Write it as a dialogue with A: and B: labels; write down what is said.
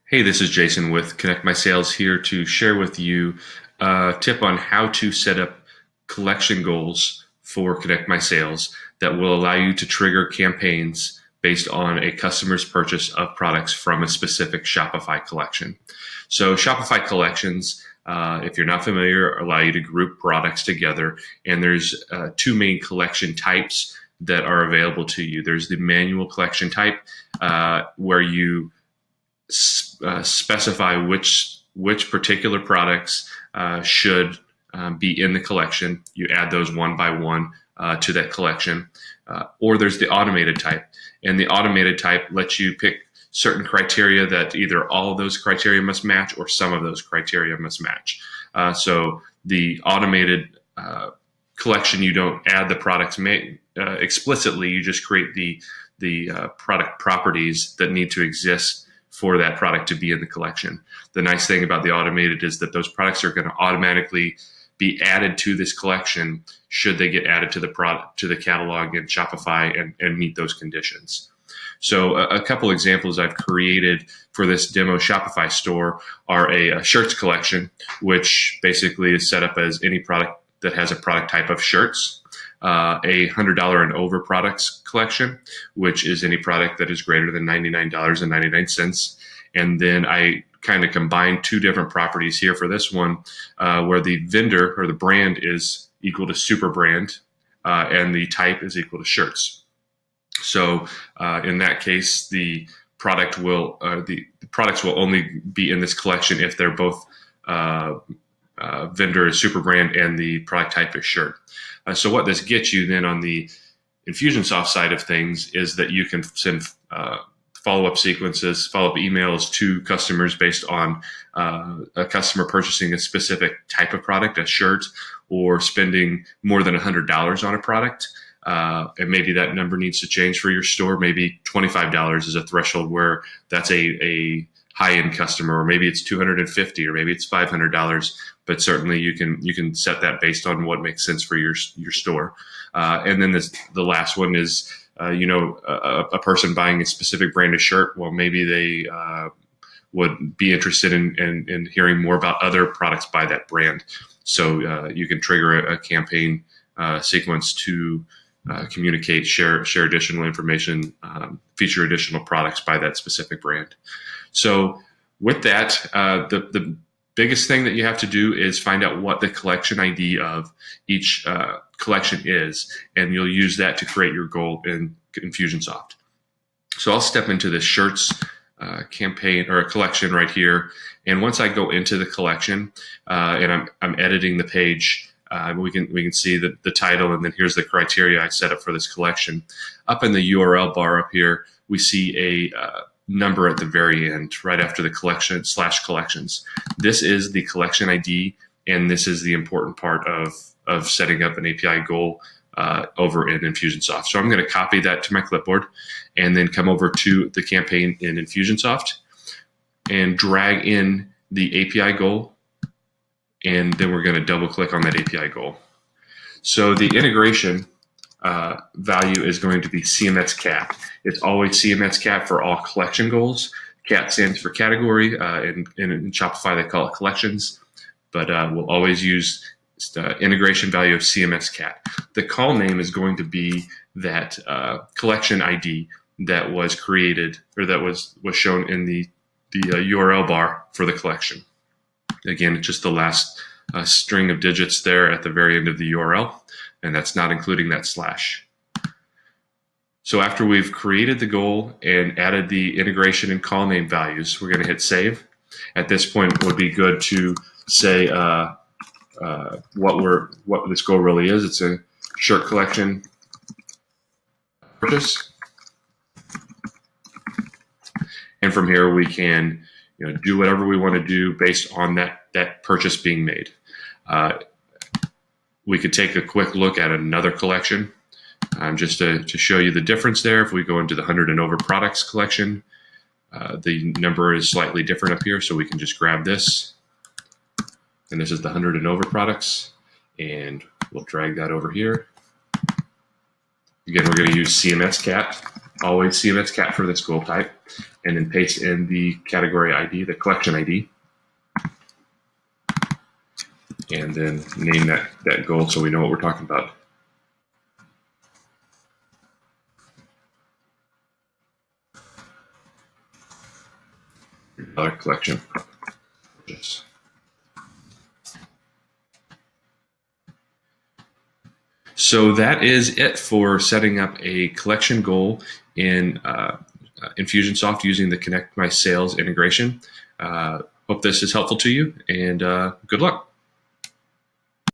A: Hey, this is Jason with Connect My Sales here to share with you a tip on how to set up collection goals for Connect My Sales that will allow you to trigger campaigns based on a customer's purchase of products from a specific Shopify collection. So Shopify collections, if you're not familiar, allow you to group products together, and there's two main collection types that are available to you. There's the manual collection type, where you specify which particular products should be in the collection. You add those one by one to that collection. Or there's the automated type. And the automated type lets you pick certain criteria that either all of those criteria must match or some of those criteria must match. So the automated collection, you don't add the products explicitly. You just create the product properties that need to exist for that product to be in the collection. The nice thing about the automated is that those products are going to automatically be added to this collection should they get added to the catalog in Shopify and meet those conditions. So a couple examples I've created for this demo Shopify store are a shirts collection, which basically is set up as any product that has a product type of shirts. A $100 and over products collection, which is any product that is greater than $99.99. And then I kind of combined two different properties here for this one, where the vendor or the brand is equal to super brand, and the type is equal to shirts. So in that case, the products will only be in this collection if they're both vendor is super brand and the product type is shirt. So what this gets you then on the Infusionsoft side of things is that you can send follow-up sequences, follow-up emails to customers based on a customer purchasing a specific type of product, a shirt, or spending more than $100 on a product. And maybe that number needs to change for your store. Maybe $25 is a threshold where that's a high-end customer, or maybe it's $250, or maybe it's $500. But certainly you can set that based on what makes sense for your store. And then the last one is a person buying a specific brand of shirt. Well, maybe they would be interested in hearing more about other products by that brand. So you can trigger a campaign sequence to communicate, share additional information, feature additional products by that specific brand. So with that, the biggest thing that you have to do is find out what the collection ID of each collection is, and you'll use that to create your goal in Infusionsoft. So I'll step into the shirts campaign or a collection right here, and once I go into the collection and I'm editing the page, we can see the title, and then here's the criteria I set up for this collection. Up in the URL bar up here, we see a number at the very end, right after the collections. This is the collection ID, and this is the important part of setting up an API goal over in Infusionsoft. So I'm going to copy that to my clipboard and then come over to the campaign in Infusionsoft and drag in the API goal, and then we're going to double click on that API goal. So the integration value is going to be CMS cat. It's always CMS cat for all collection goals. Cat stands for category. In Shopify, they call it collections, but we'll always use the integration value of CMS cat. The call name is going to be that collection ID that was created, or that was shown in the URL bar for the collection. Again, it's just the last string of digits there at the very end of the URL, and that's not including that slash. So after we've created the goal and added the integration and call name values, we're going to hit save. At this point, it would be good to say what this goal really is. It's a shirt collection purchase, and from here we can do whatever we want to do based on that purchase being made. We could take a quick look at another collection just to show you the difference there. If we go into the 100 and over products collection, the number is slightly different up here, so we can just grab this. And this is the 100 and over products, and we'll drag that over here. Again, we're going to use CMS cat, always CMS cat for this goal type. and then paste in the category ID, the collection ID, and then name that goal so we know what we're talking about. Collection. Yes. So that is it for setting up a collection goal in Infusionsoft using the Connect My Sales integration. Hope this is helpful to you, and good luck.